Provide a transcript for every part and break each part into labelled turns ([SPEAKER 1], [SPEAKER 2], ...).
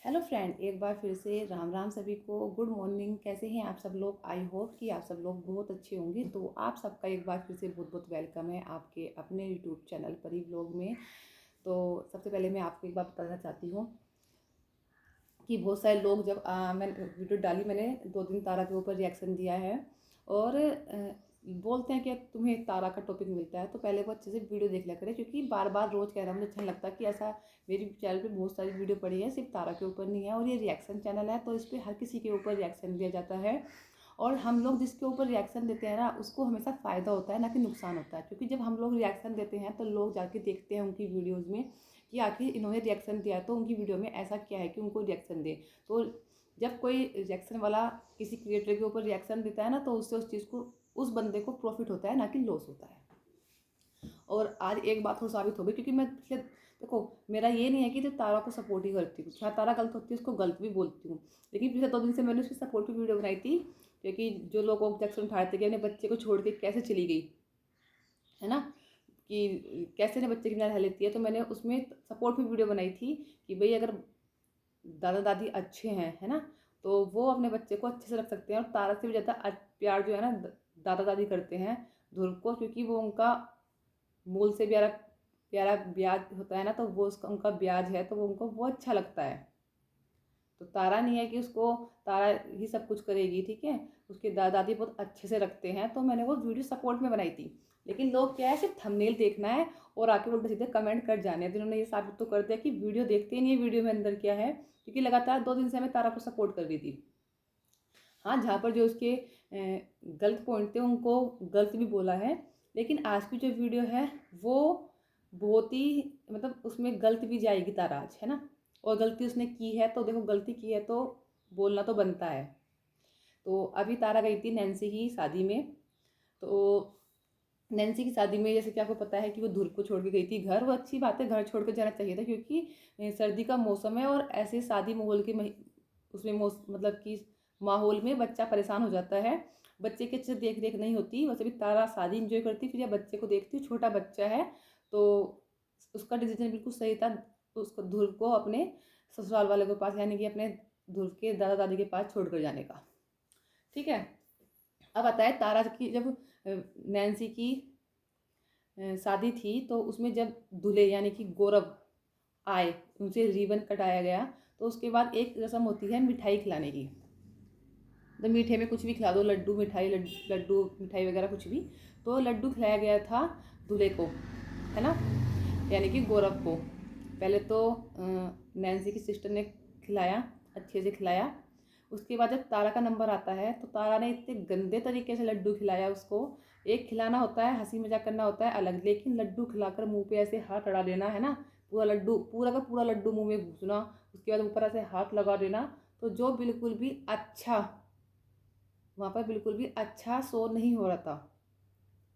[SPEAKER 1] Hello friend, एक बार फिर से राम राम सभी को। Good morning. कैसे हैं आप सब लोग? आई होप कि आप सब लोग बहुत अच्छे होंगे। तो आप सबका एक बार फिर से बहुत बहुत वेलकम है आपके अपने यूट्यूब चैनल परी व्लॉग में। तो सबसे पहले मैं आपको एक बात बताना चाहती हूँ कि बहुत सारे लोग जब मैंने वीडियो डाली, मैंने 2 दिन तारा के ऊपर रिएक्शन दिया है और बोलते हैं कि तुम्हें तारा का टॉपिक मिलता है तो पहले वो अच्छे से वीडियो देख लिया करें, क्योंकि बार बार रोज़ कह रहा मुझे अच्छा नहीं लगता कि ऐसा। मेरी चैनल पे बहुत सारी वीडियो पड़ी है, सिर्फ तारा के ऊपर नहीं है, और ये रिएक्शन चैनल है तो इस पर हर किसी के ऊपर रिएक्शन दिया जाता है। और हम लोग जिसके ऊपर रिएक्शन देते हैं ना, उसको हमेशा फ़ायदा होता है ना कि नुकसान होता है, क्योंकि जब हम लोग रिएक्शन देते हैं तो लोग जाके देखते हैं उनकी वीडियोज़ में कि आखिर इन्होंने रिएक्शन दिया तो उनकी वीडियो में ऐसा क्या है कि उनको रिएक्शन दे। तो जब कोई रिएक्शन वाला किसी क्रिएटर के ऊपर रिएक्शन देता है ना, तो उससे उस चीज़ को, उस बंदे को प्रॉफिट होता है ना कि लॉस होता है। और आज एक बात हो साबित हो गई, क्योंकि मैं पिछले, देखो, मेरा ये नहीं है कि तो तारा को सपोर्ट ही करती हूँ। जहाँ तारा गलत होती है उसको गलत भी बोलती हूँ, लेकिन पिछले 2 दिन से मैंने उसकी सपोर्ट की वीडियो बनाई थी, क्योंकि जो लोग ऑब्जेक्शन उठाए थे कि अपने बच्चे को छोड़ के कैसे चली गई, है ना, कि कैसे ने बच्चे की बिना रह लेती है। तो मैंने उसमें सपोर्ट में वीडियो बनाई थी कि भाई अगर दादा दादी अच्छे हैं, है ना, तो वो अपने बच्चे को अच्छे से रख सकते हैं। और तारा से भी ज़्यादा प्यार जो है ना दादा दादी करते हैं ध्रुव को, क्योंकि वो उनका मूल से प्यारा प्यारा ब्याज होता है ना, तो वो उसका उनका ब्याज है, तो वो उनको वो अच्छा लगता है। तो तारा नहीं है कि उसको तारा ही सब कुछ करेगी, ठीक है, उसके दादा दादी बहुत अच्छे से रखते हैं। तो मैंने वो वीडियो सपोर्ट में बनाई थी, लेकिन लोग क्या है, सिर्फ थंबनेल देखना है और आके उल्टे सीधे कमेंट कर जाने हैं। जिन्होंने ये साबित तो कर दिया कि वीडियो देखते ही नहीं है वीडियो में अंदर क्या है, क्योंकि लगातार 2 दिन से मैं तारा को सपोर्ट कर रही थी। हाँ, जहाँ पर जो उसके गलत पॉइंट थे उनको गलत भी बोला है, लेकिन आज की जो वीडियो है वो बहुत ही, मतलब उसमें गलत भी जाएगी तारा आज, है ना। और गलती उसने की है तो देखो, गलती की है तो बोलना तो बनता है। तो अभी तारा गई थी नैन्सी की शादी में। तो नैन्सी की शादी में जैसे कि आपको पता है कि वो ध्रुव को छोड़ के गई थी घर। वो अच्छी बात है, घर छोड़ कर जाना चाहिए था, क्योंकि सर्दी का मौसम है और ऐसे शादी माहौल के उसमें मतलब कि माहौल में बच्चा परेशान हो जाता है, बच्चे की अच्छे से देख रेख नहीं होती। वैसे भी तारा शादी इंजॉय करती, फिर जब बच्चे को देखती, छोटा बच्चा है, तो उसका डिसीजन बिल्कुल सही था, उसको ध्रुव को अपने ससुराल वाले के पास, यानी कि अपने ध्रुव के दादा दादी के पास छोड़ कर जाने का। ठीक है, अब आता है तारा की, जब नैन्सी की शादी थी तो उसमें जब दूल्हे यानी कि गौरव आए, उनसे रिबन कटाया गया, तो उसके बाद एक रस्म होती है मिठाई खिलाने की। तो मीठे में कुछ भी खिला दो, लड्डू मिठाई, लड्डू मिठाई वगैरह कुछ भी। तो लड्डू खिलाया गया था दूल्हे को, है ना, यानी कि गौरव को। पहले तो नैन्सी की सिस्टर ने खिलाया, अच्छे से खिलाया। उसके बाद जब तारा का नंबर आता है तो तारा ने इतने गंदे तरीके से लड्डू खिलाया उसको। एक खिलाना होता है, हंसी मजाक करना होता है अलग, लेकिन लड्डू खिलाकर मुंह पे ऐसे हाथ अड़ा देना, है ना, पूरा लड्डू, पूरा का पूरा लड्डू मुंह में घुसना, उसके बाद ऊपर ऐसे हाथ लगा देना। तो जो बिल्कुल भी अच्छा, वहाँ पर बिल्कुल भी अच्छा शो नहीं हो रहा था,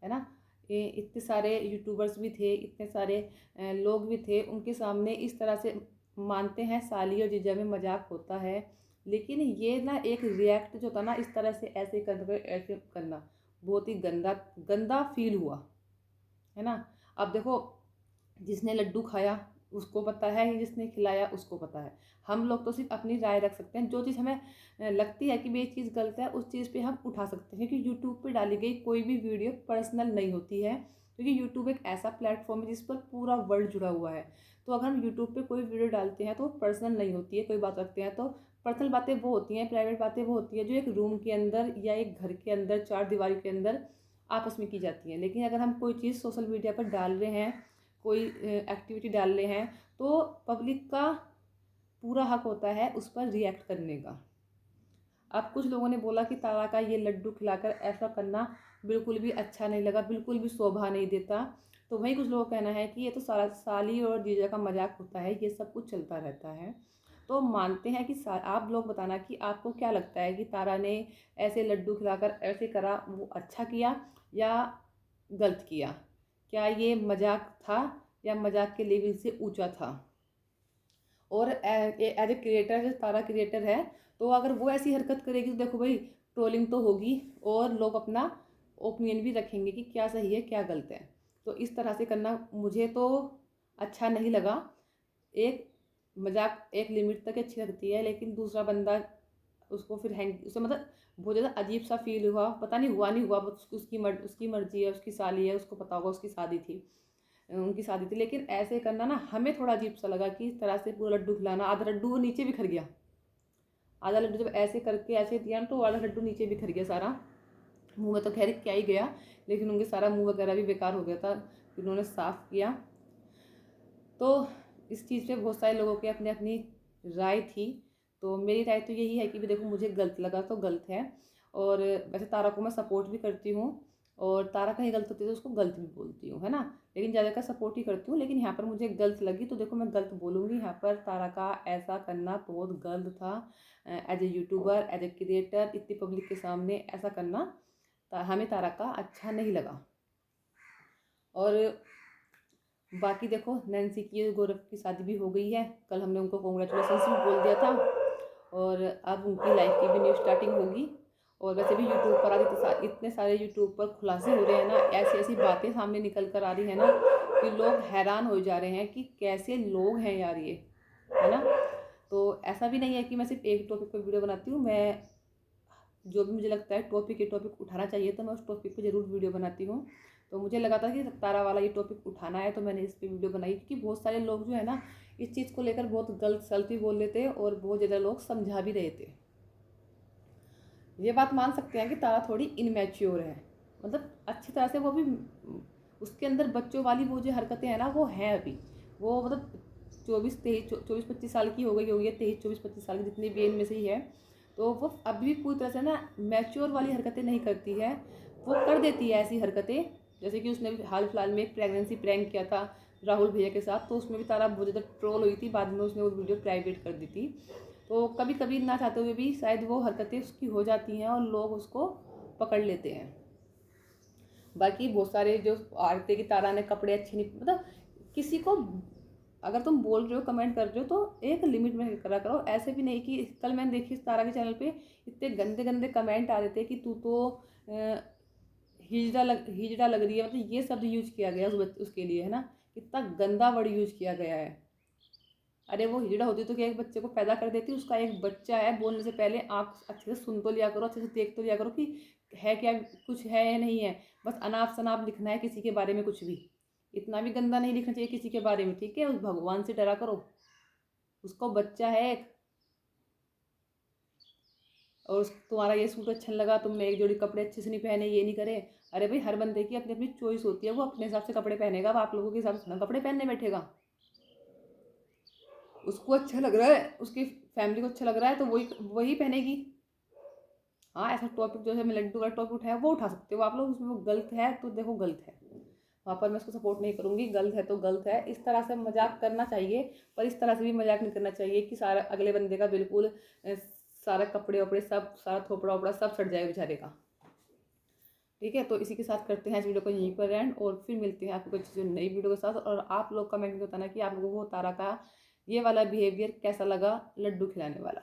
[SPEAKER 1] है ना। ये इतने सारे यूट्यूबर्स भी थे, इतने सारे लोग भी थे, उनके सामने इस तरह से, मानते हैं साली और जीजा में मजाक होता है, लेकिन ये ना एक रिएक्ट जो था ना, इस तरह से ऐसे ऐसे करना बहुत ही गंदा गंदा फील हुआ, है ना। अब देखो, जिसने लड्डू खाया उसको पता है, जिसने खिलाया उसको पता है। हम लोग तो सिर्फ अपनी राय रख सकते हैं, जो चीज़ हमें लगती है कि ये चीज़ गलत है, उस चीज़ पे हम उठा सकते हैं, क्योंकि यूट्यूब पे डाली गई कोई भी वीडियो पर्सनल नहीं होती है, क्योंकि यूट्यूब एक ऐसा प्लेटफॉर्म है जिस पर पूरा वर्ल्ड जुड़ा हुआ है। तो अगर हम यूट्यूब पे कोई वीडियो डालते हैं तो पर्सनल नहीं होती है, कोई बात रखते हैं तो पर्सनल बातें वो होती हैं, प्राइवेट बातें वो होती हैं जो एक रूम के अंदर या एक घर के अंदर, 4 दीवारी के अंदर आपस में की जाती हैं। लेकिन अगर हम कोई चीज़ सोशल मीडिया पर डाल रहे हैं, कोई एक्टिविटी डाल रहे हैं, तो पब्लिक का पूरा हक होता है उस पर रिएक्ट करने का। अब कुछ लोगों ने बोला कि तारा का ये लड्डू खिलाकर ऐसा करना बिल्कुल भी अच्छा नहीं लगा, बिल्कुल भी शोभा नहीं देता। तो वहीं कुछ लोगों का कहना है कि ये तो सारा साली और जीजा का मजाक होता है, ये सब कुछ चलता रहता है। तो मानते हैं कि आप लोग बताना कि आपको क्या लगता है कि तारा ने ऐसे लड्डू खिलाकर ऐसे करा, वो अच्छा किया या गलत किया? क्या ये मजाक था या मजाक के लेवल से ऊंचा था? और एज ए क्रिएटर, जो तारा क्रिएटर है, तो अगर वो ऐसी हरकत करेगी तो देखो भाई, ट्रोलिंग तो होगी और लोग अपना ओपिनियन भी रखेंगे कि क्या सही है क्या गलत है। तो इस तरह से करना मुझे तो अच्छा नहीं लगा। एक मजाक एक लिमिट तक अच्छी लगती है, लेकिन दूसरा बंदा उसको फिर हैंग उसे मतलब बहुत ज़्यादा अजीब सा फील हुआ, पता नहीं हुआ नहीं हुआ, बस उसकी मर्जी है, उसकी साली है, उसको पता होगा, उसकी शादी थी, उनकी शादी थी। लेकिन ऐसे करना ना हमें थोड़ा अजीब सा लगा कि इस तरह से पूरा लड्डू खिलाना, आधा लड्डू वो नीचे बिखर गया। आधा लड्डू जब ऐसे करके ऐसे दिया ना तो आधा लड्डू नीचे बिखर गया सारा। मुँह में तो खैर क्या ही गया, लेकिन उनके सारा मुँह वगैरह भी बेकार हो गया था, फिर उन्होंने साफ़ किया। तो इस चीज़ पे बहुत सारे लोगों की अपनी अपनी राय थी। तो मेरी राय तो यही है कि भी देखो, मुझे गलत लगा तो गलत है, और वैसे तारा को मैं सपोर्ट भी करती हूँ, और तारा कहीं गलत होती है तो उसको गलत भी बोलती हूँ, है ना, लेकिन ज़्यादा का सपोर्ट ही करती हूँ। लेकिन यहाँ पर मुझे गलत लगी तो देखो मैं गलत बोलूँगी। यहाँ पर तारा का ऐसा करना बहुत गलत था। As a YouTuber, as a creator, इतनी पब्लिक के सामने ऐसा करना हमें तारा का अच्छा नहीं लगा। और बाकी देखो, नैन्सी की गौरव की शादी भी हो गई है, कल हमने उनको कॉन्ग्रेचुलेसन्स भी बोल दिया था, और अब उनकी लाइफ की भी न्यू स्टार्टिंग होगी। और वैसे भी यूट्यूब पर आज इतने सारे यूट्यूब पर खुलासे हो रहे हैं ना, ऐसी ऐसी बातें सामने निकल कर आ रही है ना कि लोग हैरान हो जा रहे हैं कि कैसे लोग हैं यार ये, है ना। तो ऐसा भी नहीं है कि मैं सिर्फ एक टॉपिक पर वीडियो बनाती हूँ, मैं जो भी मुझे लगता है टॉपिक उठाना चाहिए तो मैं उस टॉपिक पे ज़रूर वीडियो बनाती हूँ। तो मुझे लगा था कि तारा वाला ये टॉपिक उठाना है, तो मैंने इस पर वीडियो बनाई, क्योंकि बहुत सारे लोग जो है ना इस चीज़ को लेकर बहुत गलत सलती बोल रहे थे, और बहुत ज़्यादा लोग समझा भी रहे थे। ये बात मान सकते हैं कि तारा थोड़ी इनमेच्योर है, मतलब अच्छी तरह से वो भी उसके अंदर बच्चों वाली वो जो हरकतें हैं ना वो हैं अभी। वो मतलब 24-25 साल की हो गई होगी, 23-24-25 साल की जितनी भी इनमें से ही है। तो वो अभी भी पूरी तरह से ना मैच्योर वाली हरकतें नहीं करती है, वो कर देती है ऐसी हरकतें। जैसे कि उसने हाल फिलहाल में एक प्रेगनेंसी प्रैंक किया था राहुल भैया के साथ, तो उसमें भी तारा बहुत ज़्यादा ट्रोल हुई थी, बाद में उसने वो वीडियो प्राइवेट कर दी थी। तो कभी कभी ना चाहते हुए भी शायद वो हरकतें उसकी हो जाती हैं और लोग उसको पकड़ लेते हैं। बाकी बहुत सारे जो आरती की तारा ने कपड़े अच्छे नहीं, मतलब किसी को अगर तुम बोल रहे हो, कमेंट कर रहे हो तो एक लिमिट में करा करो। ऐसे भी नहीं कि कल मैंने देखी तारा के चैनल पे इतने गंदे गंदे कमेंट आ रहे थे कि तू तो हिजड़ा लग रही है, मतलब ये शब्द यूज किया गया उसके लिए, है ना, कितना गंदा वर्ड यूज किया गया है। अरे वो हिजड़ा होती तो क्या एक बच्चे को पैदा कर देती, उसका एक बच्चा है, बोलने से पहले आँख अच्छे से सुन तो लिया करो, अच्छे से देख तो लिया करो कि है क्या, कुछ है या नहीं है। बस अनाप शनाप लिखना है किसी के बारे में, कुछ भी इतना भी गंदा नहीं लिखना चाहिए किसी के बारे में, ठीक है। उस भगवान से डरा करो, उसको बच्चा है एक। और तुम्हारा ये सूट अच्छा लगा, तुमने एक जोड़ी कपड़े अच्छे से नहीं पहने, ये नहीं करे। अरे भाई, हर बंदे की अपनी अपनी चॉइस होती है, वो अपने हिसाब से कपड़े पहनेगा, अब आप लोगों के हिसाब से ना कपड़े पहनने बैठेगा। उसको अच्छा लग रहा है, उसकी फैमिली को अच्छा लग रहा है तो वही वही पहनेगी। हाँ, ऐसा टॉपिक जो है मैं लड्डू का टॉपिक उठाया वो उठा सकते हो आप लोग, उसमें वो गलत है तो देखो गलत है, वहाँ पर मैं उसको सपोर्ट नहीं करूँगी। गलत है तो गलत है, इस तरह से मजाक करना चाहिए, पर इस तरह से भी मजाक नहीं करना चाहिए कि सारा अगले बंदे का बिल्कुल सारा कपड़े वपड़े सब, सारा थोपड़ा वोपड़ा सब सड़ जाए बेचारे का। ठीक है, तो इसी के साथ करते हैं इस वीडियो को यहीं पर एंड, और फिर मिलते हैं आपको कुछ नई वीडियो के साथ। और आप लोग कमेंट में बताना कि आप लोगों को तारा का ये वाला बिहेवियर कैसा लगा, लड्डू खिलाने वाला।